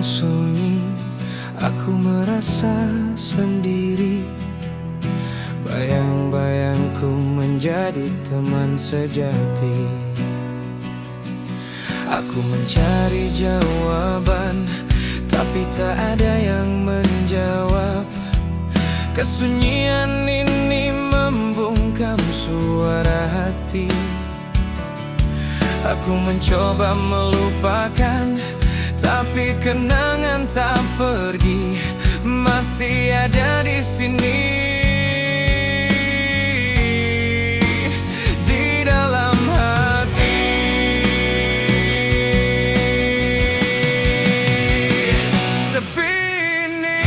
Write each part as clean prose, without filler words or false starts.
sunyi, aku merasa sendiri. Bayang-bayangku menjadi teman sejati. Aku mencari jawaban, tapi tak ada yang menjawab. Kesunyian ini membungkam suara hati. Aku mencoba melupakan, tapi kenangan tak pergi, masih ada di sini. Di dalam hati. Sepi ini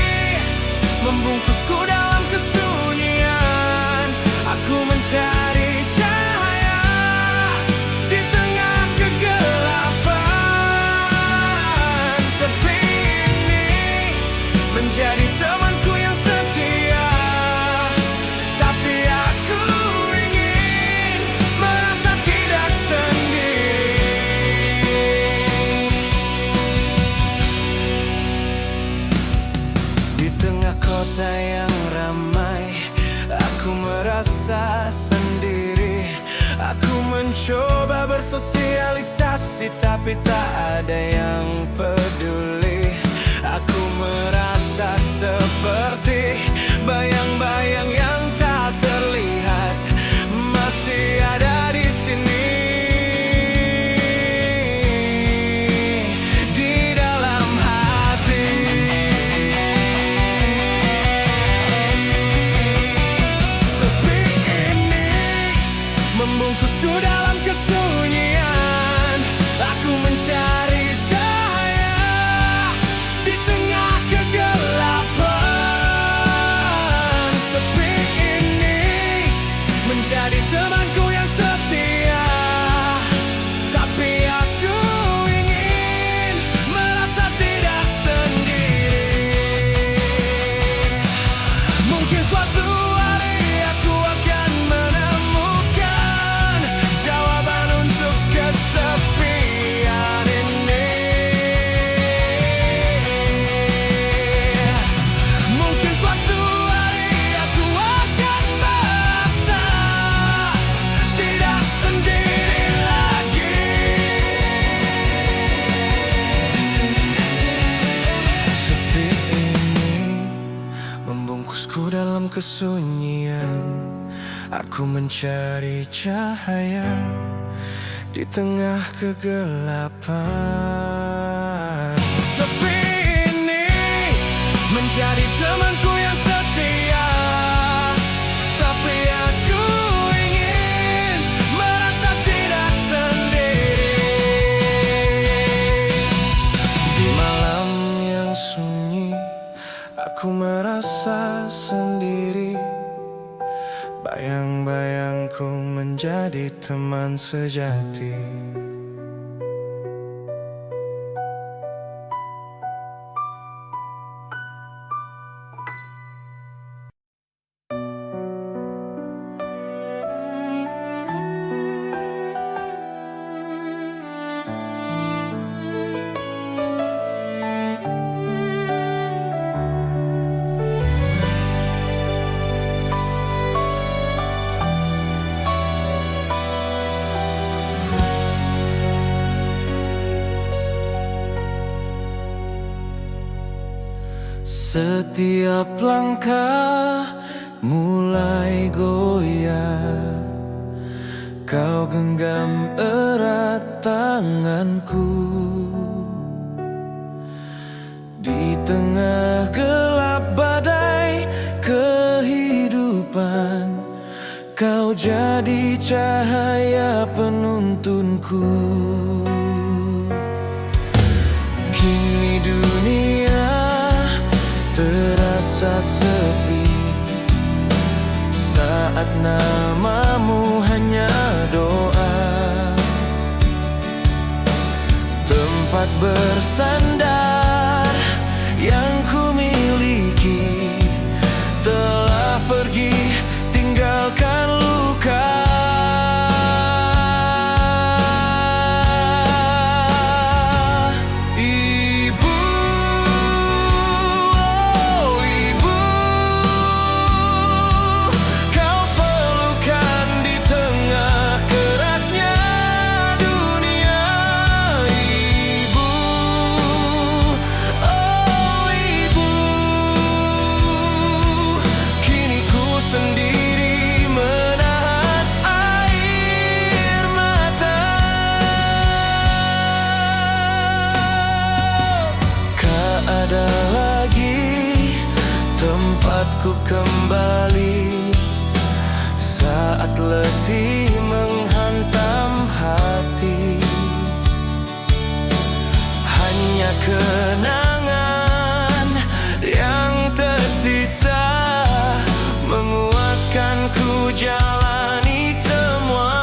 membungkusku dalam kesunyian. Aku mencari cahaya di tengah kegelapan. Sepi ini menjadi temanku yang setia, tapi aku ingin merasa tidak sendiri. Di tengah kota yang ramai, aku merasa sendiri. Aku mencoba bersosialisasi, tapi tak ada yang peduli. Aku merasa seperti bayang-bayang yang tak terlihat, masih ada di sini. Di dalam hati. Sepi ini membungkusku dalam kesunyian. Aku mencari cahaya di tengah kegelapan. Sepi ini menjadi temanku yang setia, tapi aku ingin merasa tidak sendiri. Mungkin suatu hari aku akan menemukan jawaban untuk kesepian ini. Mungkin suatu hari aku akan merasa tidak sendiri lagi. Sepi ini membungkusku dalam kesunyian. Aku mencari cahaya di tengah kegelapan. Sepi ini menjadi temanku yang setia, tapi aku ingin merasa tidak sendiri. Di malam yang sunyi, aku merasa sendiri. Bayang-bayangku menjadi teman sejati. Setiap langkah mulai goyah, kau genggam erat tanganku. Di tengah gelap badai kehidupan, kau jadi cahaya penuntunku. Kini dunia terasa sepi saat namamu hanya doa. Tempat bersandar yang ku miliki telah pergi, tinggalkan luka. Ibu tempatku kembali saat letih menghantam hati. Hanya kenangan yang tersisa menguatkanku jalani semua.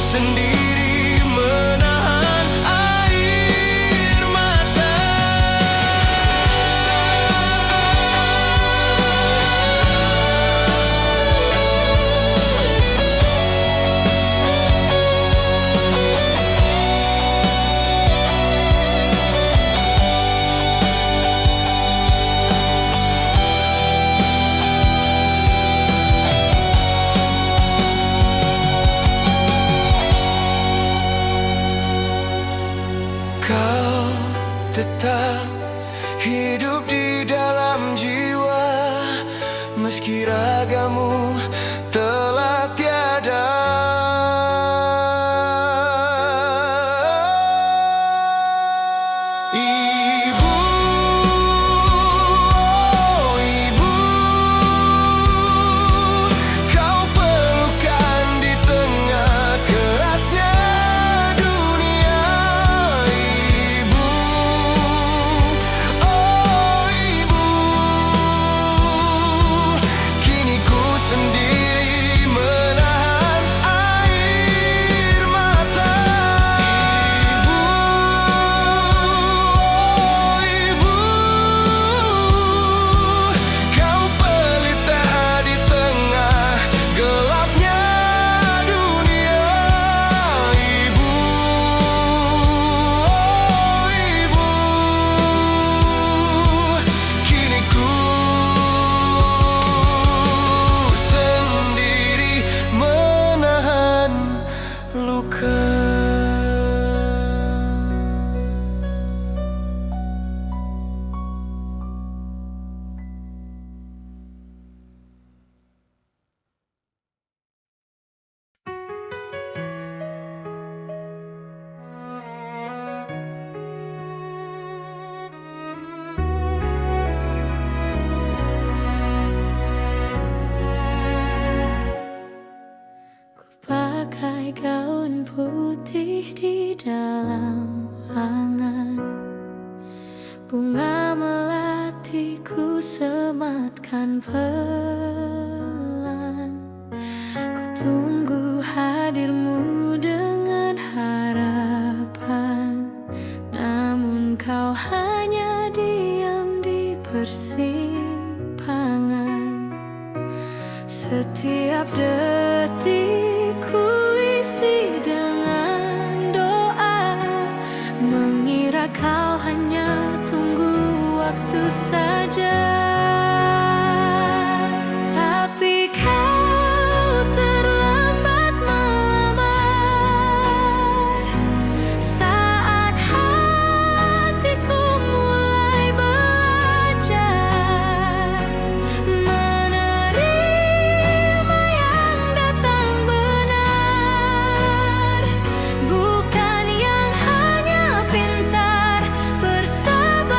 Sendiri menahan air mata. Kau tetap hidup di dalam jiwa, meski ragamu telah tiada. Ibu, oh ibu, kau pelukan di tengah kerasnya dunia. Ibu, oh ibu, kini ku sendiri menahan air mata. Ibu, oh ibu, kau pelita di tengah gelapnya dunia. Ibu, oh ibu, kini ku sendiri menahan luka. Pakai gaun putih di dalam angan, bunga melati ku sematkan pelan. Ku tunggu hadirmu dengan harapan, namun kau hanya diam di persimpangan. Setiap detik ku isi dengan doa, mengira kau hanya tunggu waktu saja. Tapi kau terlambat melamar saat hatiku mulai belajar menerima yang datang benar, bukan yang hanya pintar bersabar.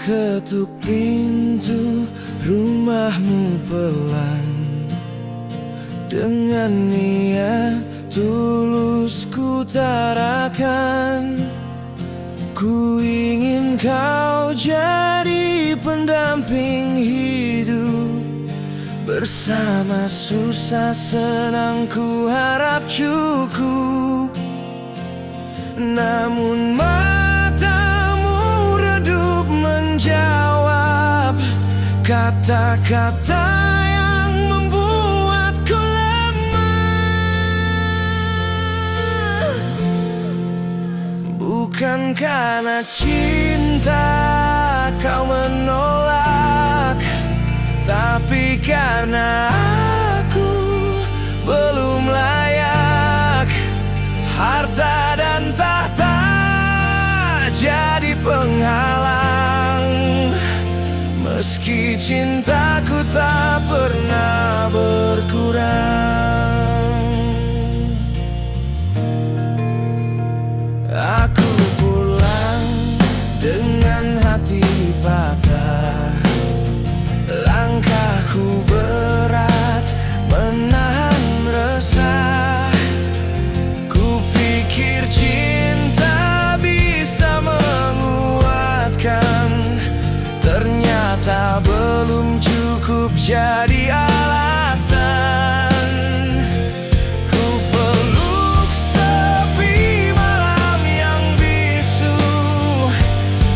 ketuk pintu rumahmu pelan, dengan niat tulus ku tarakan. Ku ingin kau jadi pendamping hidup, bersama susah senang ku harap cukup. Namun matamu redup menjawab kata-kata yang membuatku lemah. Bukan karena cinta kau menolak, tapi karena aku belum layak. Harta dan tahta jadi penghalang, meski cintaku tak pernah berkurang. Aku pulang dengan hati patah, langkahku berat menahan resah. Kupikir cinta bisa menguatkan, ternyata belum cukup jadi alasan. Ku peluk sepi malam yang bisu,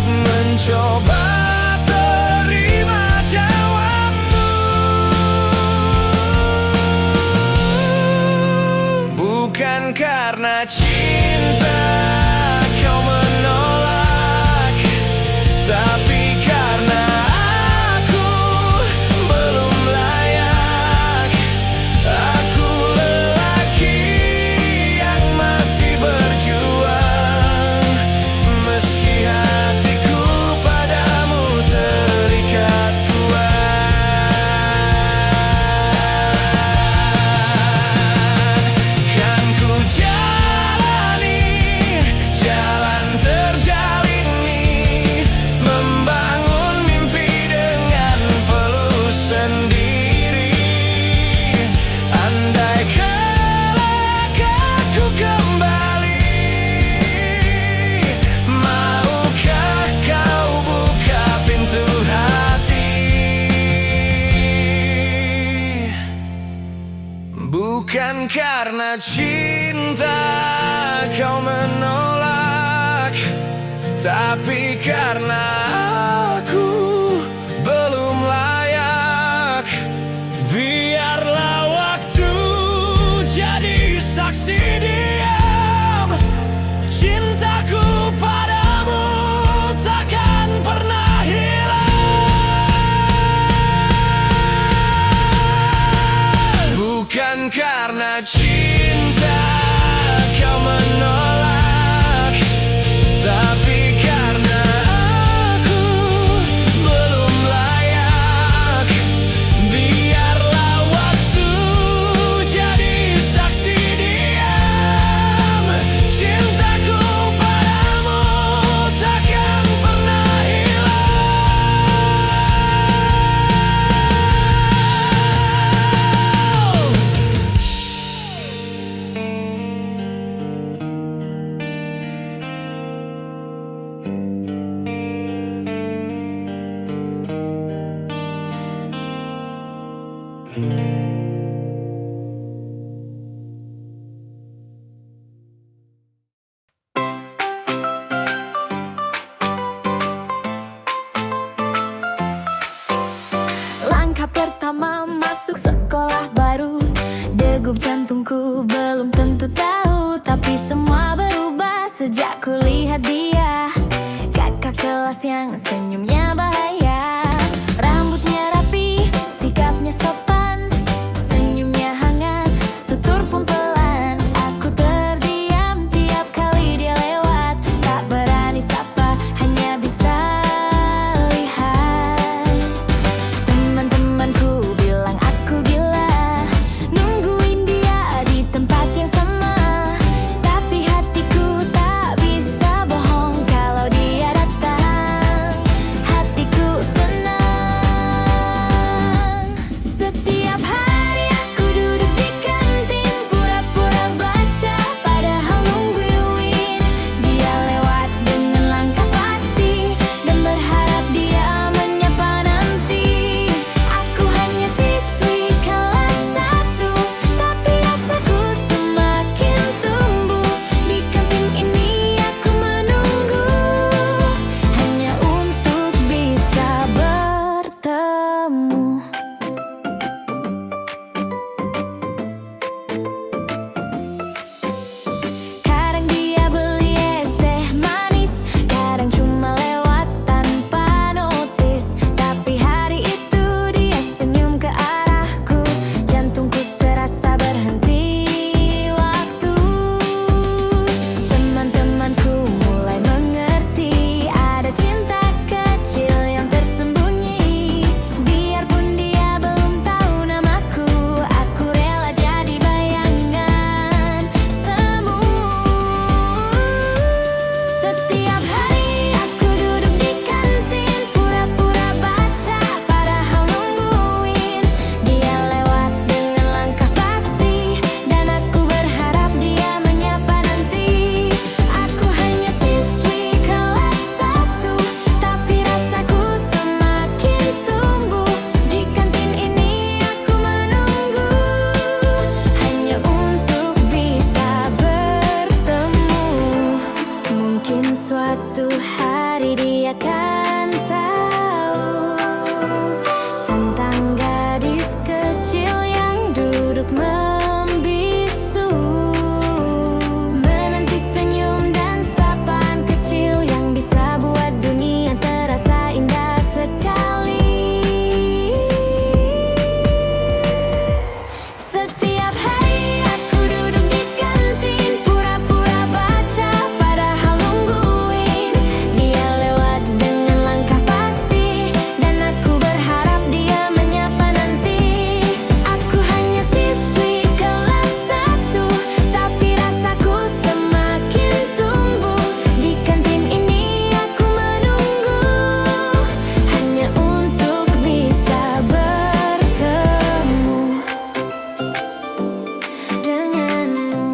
mencoba terima jawabmu. Bukan karena cinta kau menolak, tapi karena aku belum layak. Aku lelaki yang masih berjuang, meski hatiku padamu terikat kuat. Kan ku jalani jalan terjal ini, membangun mimpi dengan peluk sendiri. Andai kelak aku kembali, maukah kau buka pintu hati? Bukan karena cinta kau menolak, tapi karena aku belum layak. Biarlah waktu jadi saksi diam, cintaku padamu takkan pernah hilang. Bukan karena cinta kau menolak, tapi karena aku belum layak. Biarlah waktu jadi saksi diam, cintaku padamu takkan pernah Langkah pertama masuk sekolah baru, degup jantungku belum tentu tahu. Tapi semua berubah sejak ku lihat dia, kakak kelas yang senyumnya bahaya. Rambutnya rapi, sikapnya sopan, bertemu. Kadang dia beli es teh manis, kadang cuma lewat tanpa notis. Tapi hari itu dia senyum ke arahku, jantungku serasa berhenti waktu. Teman-temanku mulai mengerti, ada cinta kecil yang tersembunyi. Biarpun dia belum tahu namaku, aku rela jadi bayangan semu. Setiap hari aku duduk di kantin, pura-pura baca padahal nungguin dia lewat dengan langkah pasti. Dan aku berharap dia menyapa nanti. Aku hanya siswi kelas 1, tapi rasaku semakin tumbuh. Di kantin ini aku menunggu, hanya untuk bisa bertemu. Mungkin suatu hari dia akan tahu tentang gadis kecil yang duduk membisu, menanti senyum dan sapaan kecil yang bisa buat dunia terasa indah sekali. Setiap hari aku duduk di kantin, pura-pura baca padahal nungguin dia lewat dengan langkah pasti. Dan aku berharap dia menyapa nanti. Aku hanya siswi kelas 1, tapi rasaku semakin tumbuh. Di kantin ini aku menunggu, hanya untuk bisa bertemu denganmu.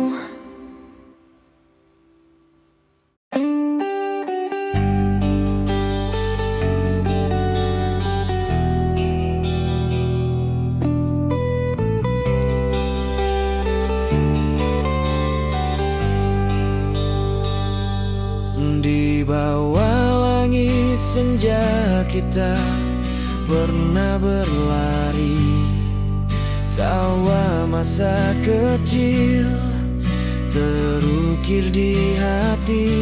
Di bawah langit senja kita pernah berlari, tawa masa kecil terukir di hati.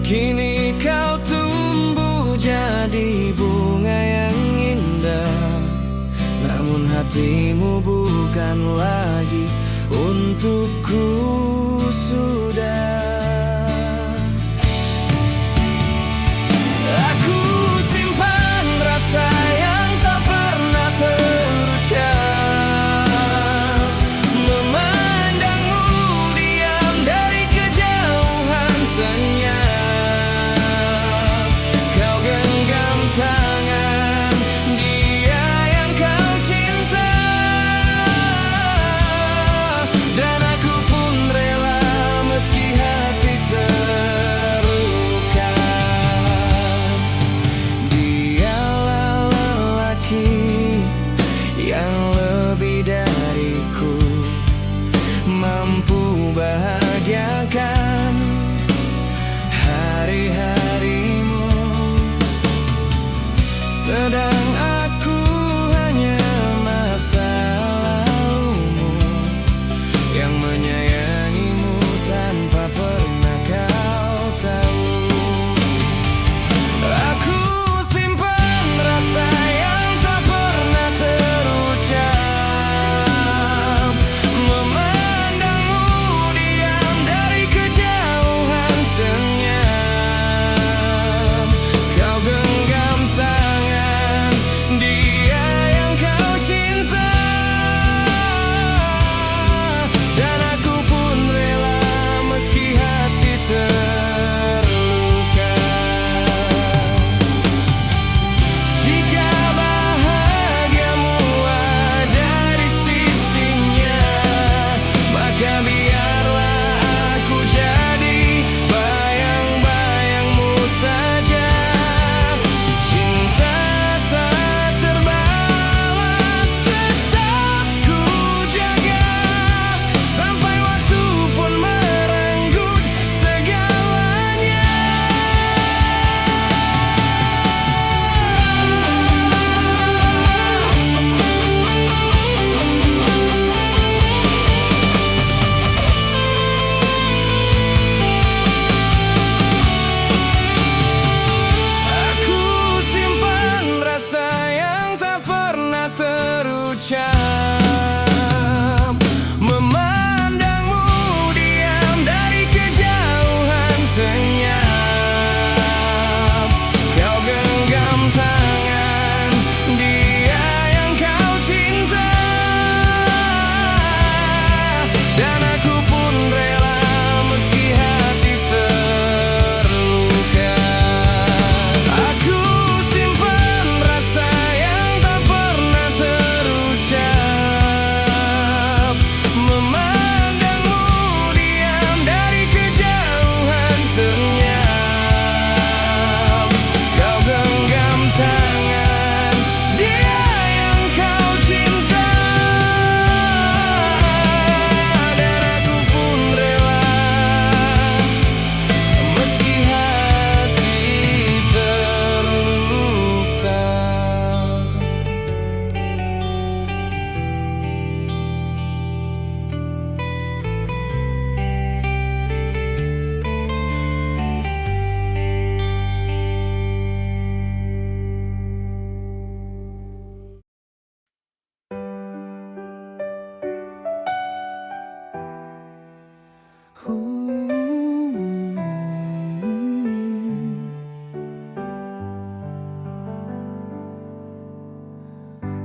Kini kau tumbuh jadi bunga yang indah, namun hatimu bukan lagi untukku sudah. Aku simpan rasa yang tak pernah terucap, memandangmu diam dari kejauhan senyap. Kau genggam tangan dia yang kau cinta, dan aku pun rela meski hati terluka. Dialah lelaki yang lebih dariku, mampu bahagiakan hari-harimu. Sedang aku hanya masa lalumu yang menyayangimu tanpa pernah kau tahu. Aku simpan rasa yang tak pernah terucap, memandangmu diam dari kejauhan senyap. Kau genggam tangan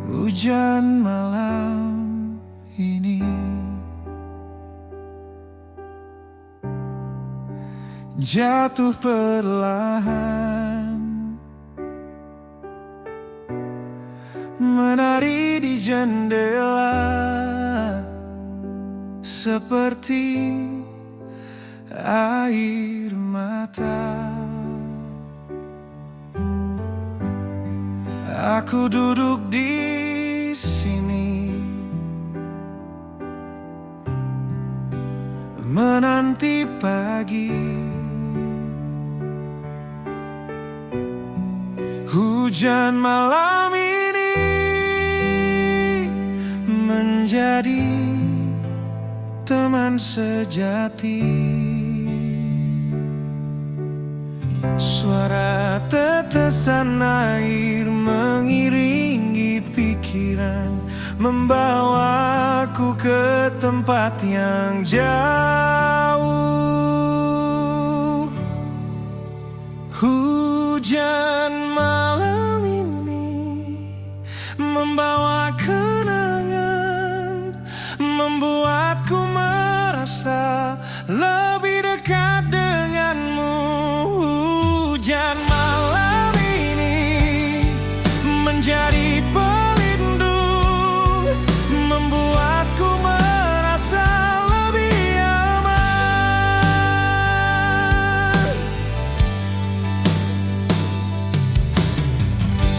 Hujan malam ini jatuh perlahan, menari di jendela seperti air mata. Aku duduk di sini menanti pagi. Hujan malam ini menjadi teman sejati. Suara tetesan air mengiringi pikiran, membawaku ke tempat yang jauh. Hujan malam ini membawa kenangan, membuatku merasa lebih dekat denganmu. Hujan malam ini menjadi pelindung, membuatku merasa lebih aman.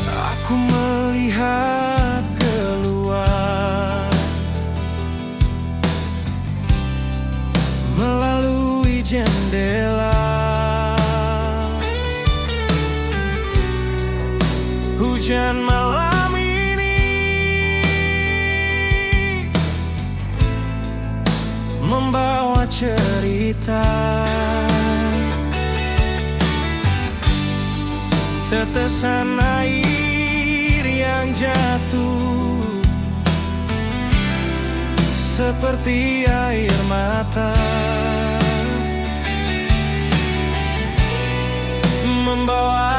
Aku melihat keluar melalui jendela. Hujan malam ini membawa cerita, tetesan air yang jatuh seperti air mata, membawa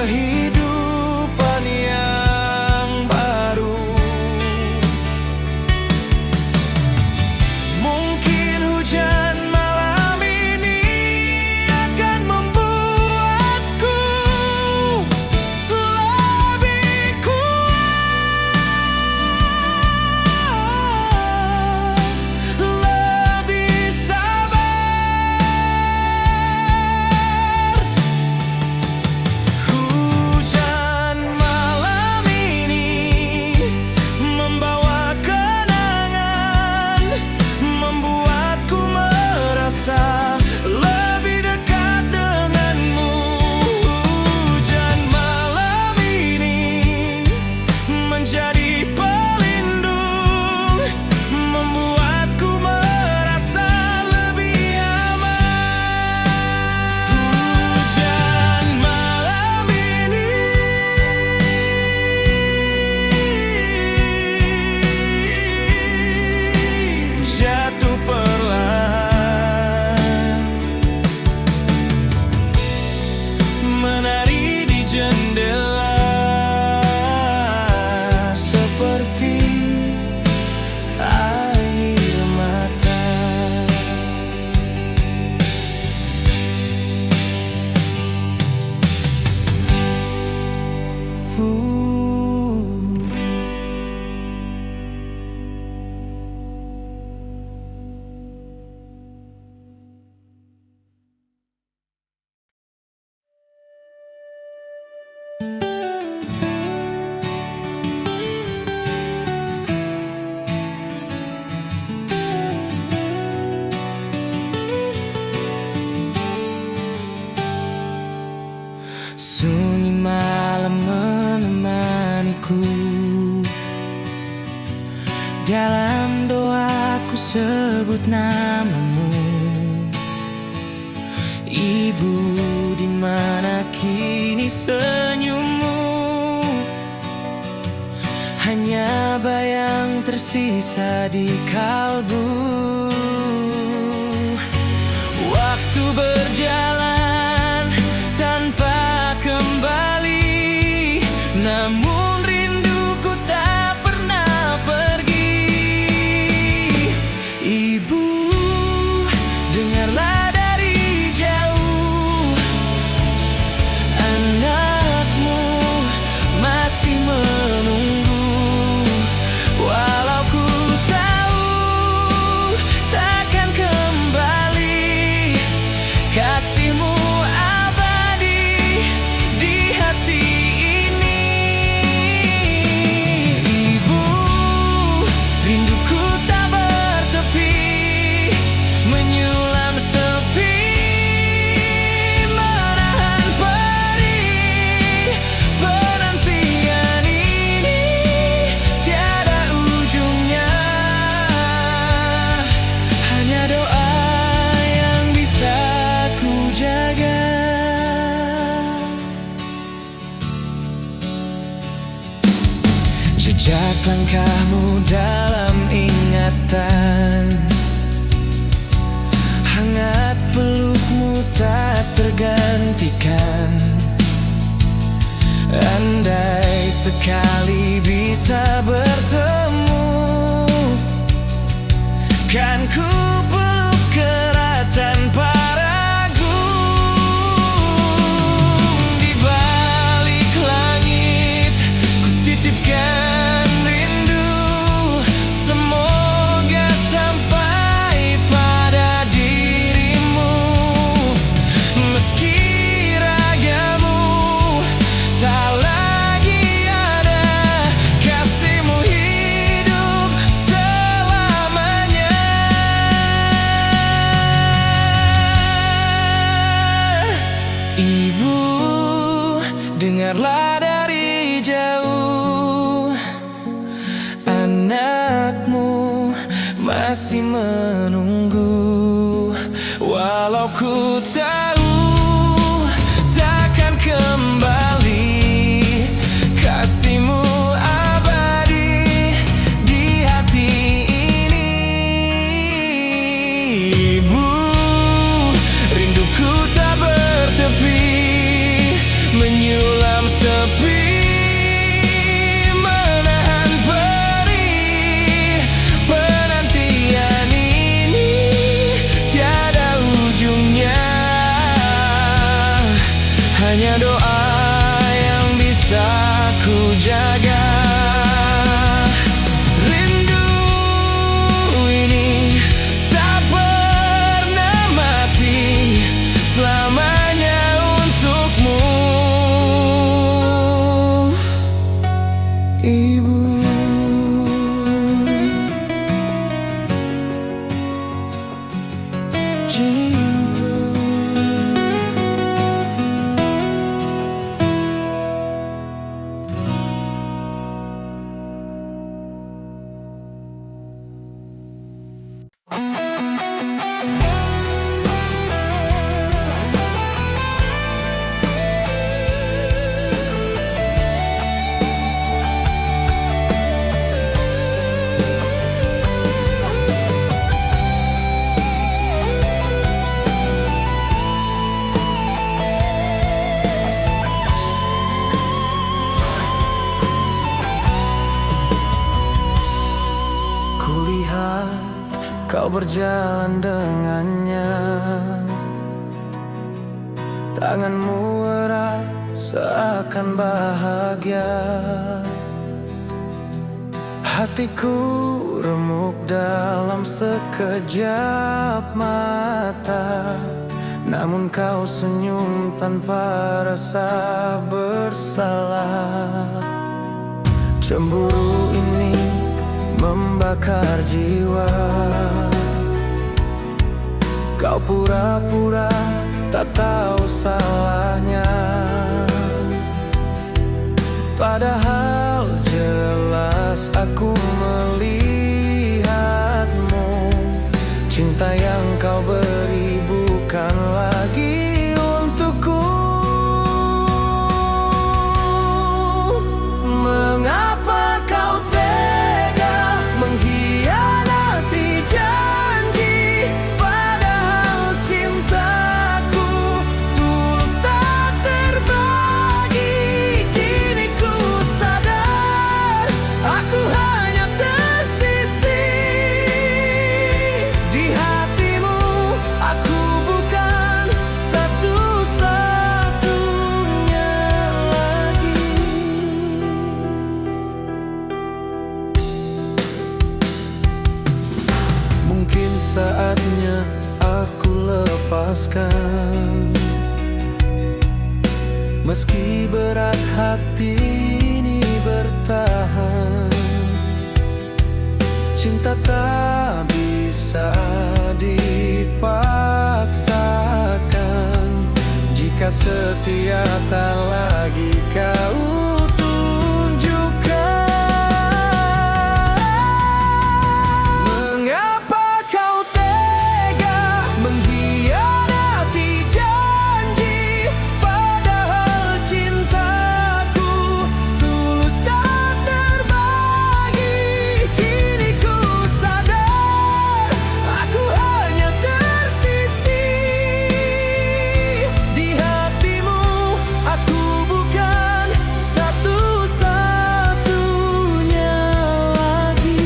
kehidupan yang baru. Mungkin hujan malam ini akan membuatku lebih kuat, lebih sabar. Hujan malam ini membawa kenangan, membuatku merasa lebih dekat denganmu. Hujan malam ini menjadi pelindung, membuatku merasa lebih aman. Hujan malam ini jatuh perlahan, menari di jendela seperti air mata. Dalam doaku sebut namamu. Ibu, di mana kini senyummu? Hanya bayang tersisa di kalbu. Waktu berjalan tanpa kembali, namun rinduku tak pernah pergi. Ibu, dengarlah dari jauh, anakmu masih menunggu. Walau ku tahu takkan kembali, kasihmu abadi di hati ini. Ibu, rinduku tak bertepi, menyulam sepi, menahan perih. Penantian ini tiada ujungnya, hanya doa yang bisa ku jaga. Jejak langkahmu dalam ingatan, hangat pelukmu tak tergantikan. Andai sekali bisa bertemu, kan ku peluk erat tanpa ragu. Di balik langit ku titipkan rindu, semoga sampai pada dirimu. Meski ragamu tak lagi ada, kasihmu hidup selamanya. Ibu, dengarlah dari jauh, anakmu masih menunggu. Walau ku tahu takkan kembali, kasihmu abadi di hati ini. Ibu, rinduku tak bertepi, menyulam sepi, menahan perih. Penantian ini tiada ujungnya, hanya doa yang bisa ku jaga. Rindu ini tak pernah mati, selamanya untukmu. Ibu, cinta. Kulihat kau berjalan dengannya, tanganmu erat seakan bahagia. Hatiku remuk dalam sekejap mata, namun kau senyum tanpa rasa bersalah. Cemburu ini membakar jiwa, kau pura-pura tak tahu salahnya, padahal jelas aku melihat lepaskan. Meski berat hati ini bertahan, cinta tak bisa dipaksakan. Jika setia tak lagi kau tunjukkan, mengapa kau tega mengkhianati janji? Padahal cintaku tulus tak terbagi. Kini ku sadar aku hanya tersisih di hatimu. Aku bukan satu-satunya lagi.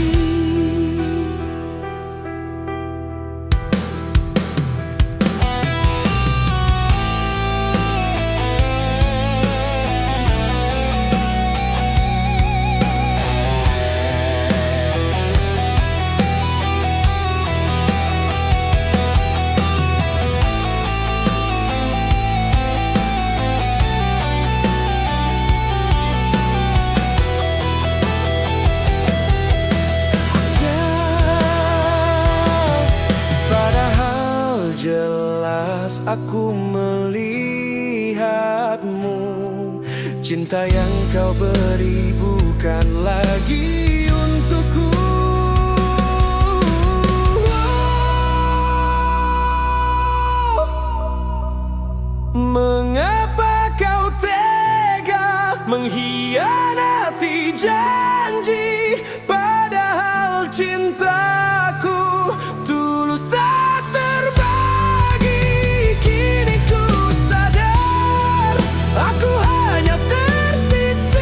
Padahal jelas aku melihatmu. Cinta yang kau beri bukan lagi untukku. Mengapa kau tega mengkhianati janji? Padahal cintaku tulus tak terbagi. Kini ku sadar aku hanya tersisih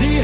di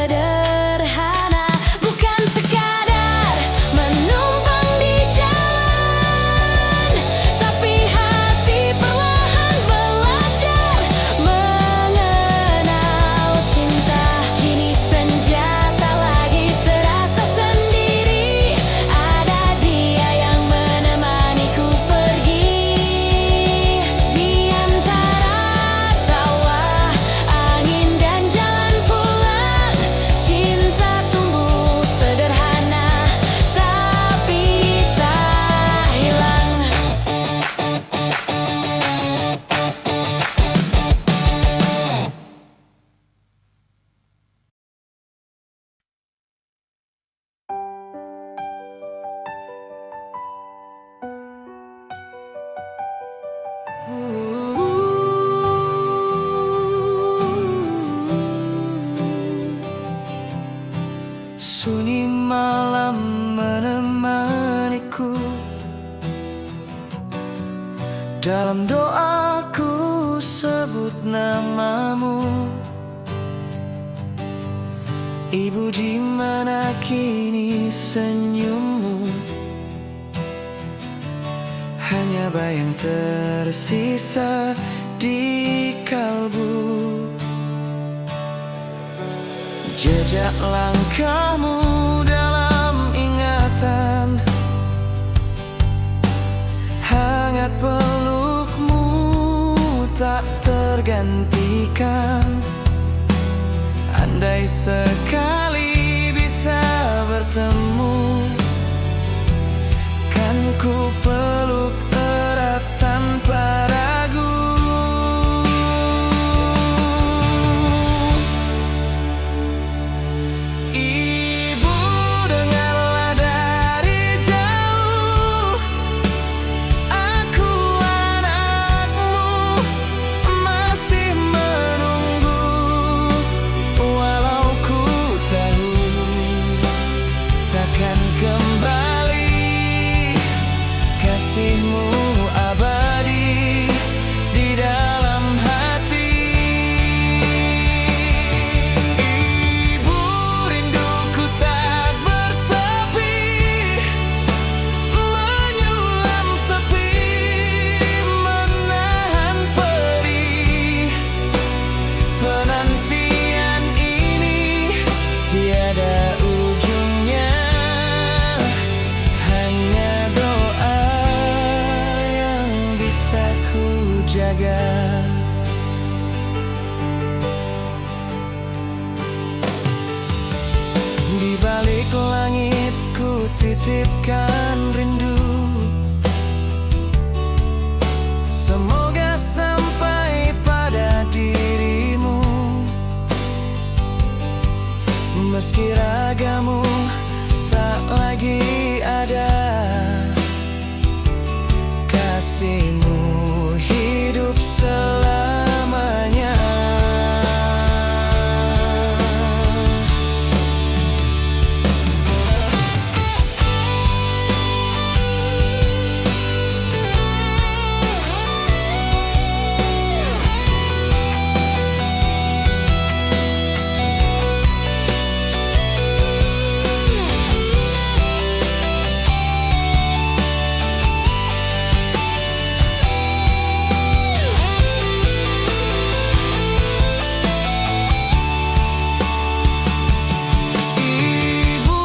sederhana, bukan sekadar menumpang di jalan, tapi hati perlahan belajar mengenal cinta. Kini senja tak lagi terasa sendiri, ada dia yang menemaniku pergi. Di antara tawa, angin dan jalan pulang, cinta tumbuh sederhana tapi tak hilang. Sunyi malam menemaniku, dalam doaku sebut namamu. Ibu, di mana kini senyummu? Hanya bayang tersisa di kalbu. Jejak langkahmu dalam ingatan, hangat pelukmu tak tergantikan. Andai sekali bisa bertemu, kan ku peluk erat tanpa ragu. Ibu, dengarlah dari jauh, aku anakmu masih menunggu. Walau ku tahu takkan kembali, kasihmu abadi di dalam hati. Ibu, rinduku tak bertepi, menyulam sepi, menahan perih. Penantian ini tiada ujungnya, hanya doa yang bisa ku jaga. Di balik langit ku titipkan rindu, semoga sampai pada dirimu. Meski ragamu tak lagi ada, kasihmu hidup selamanya. Ibu,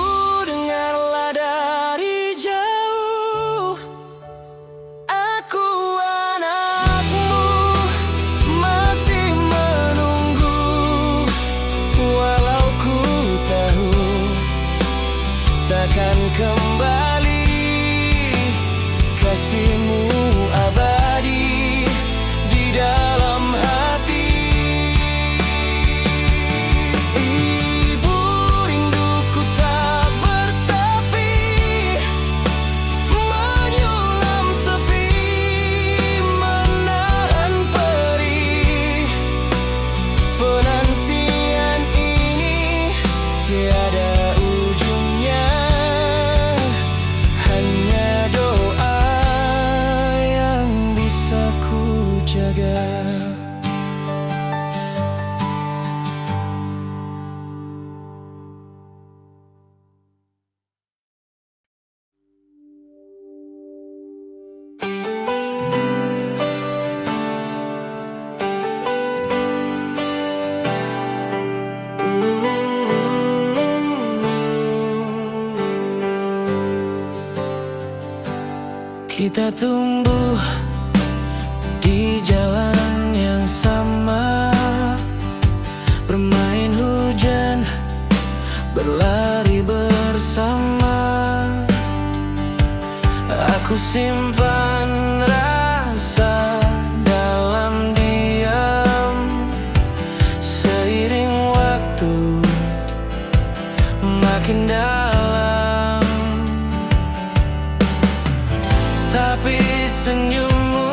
dengarlah dari jauh, aku anakmu masih menunggu. Walau ku tahu takkan kembali, kasihmu abadi di dalam hati. Ibu, rinduku tak bertepi, menyulam sepi, menahan perih. Penantian ini tiada ujungnya, Kita tumbuh di jalan yang sama, bermain hujan, berlari bersama. Aku simpan rasa dalam diam, seiring waktu makin dalam. Tapi senyummu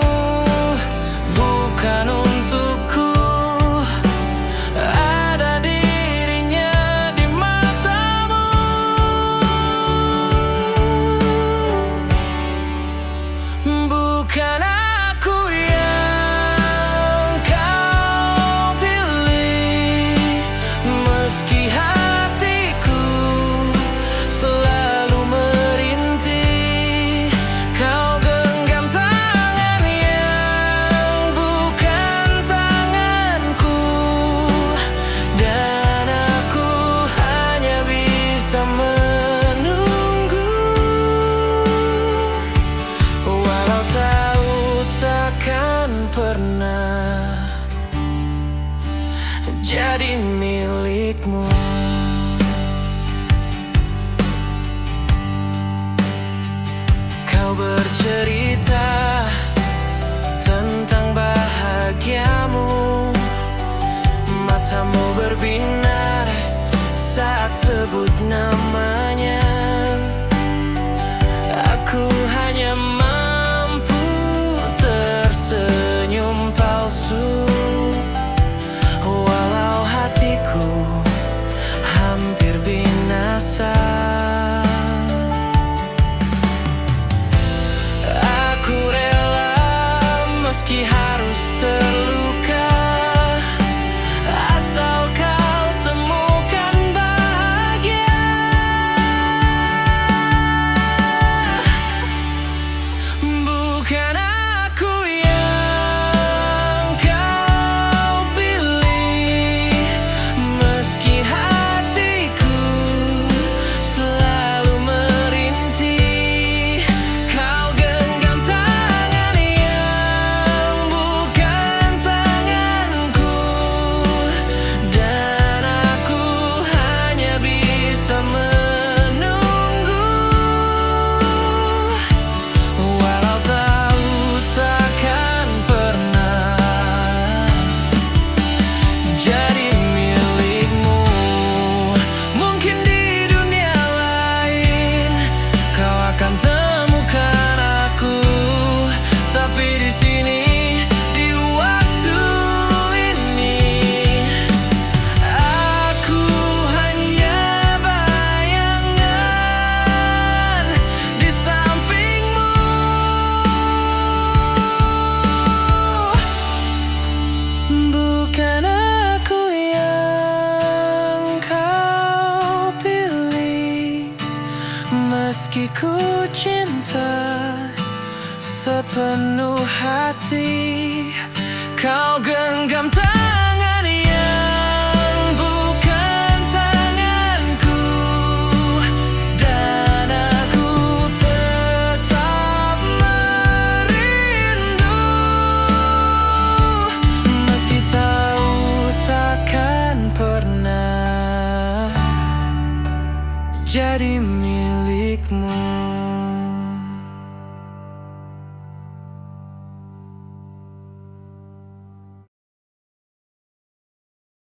bukan untukku, ada dirinya di matamu. Bukan aku yang kau pilih, meski hatiku selalu merintih. Kau genggam tangan yang bukan tanganku, dan aku hanya bisa menunggu. Walau tahu takkan pernah jadi milikmu. Kau bercerita tentang bahagiamu, matamu berbinar saat sebut namanya. Aku hanya mampu tersenyum palsu, walau hatiku hampir binasa. Aku rela meski harus terluka, asal kau temukan bahagia. Bukan aku yang kau pilih, meski hatiku selalu merintih. Kau genggam tangan yang bukan tanganku, dan aku hanya bisa menunggu. Walau tahu takkan pernah jadi milikmu. Mungkin di dunia lain kau akan temukan aku, tapi di sini, di waktu ini, aku hanya bayangan di sampingmu. Bukan aku yang kau pilih, meski ku cinta sepenuh hati. Kau genggam tangan yang bukan tanganku, dan aku tetap merindu, meski tahu takkan pernah jadi milikmu.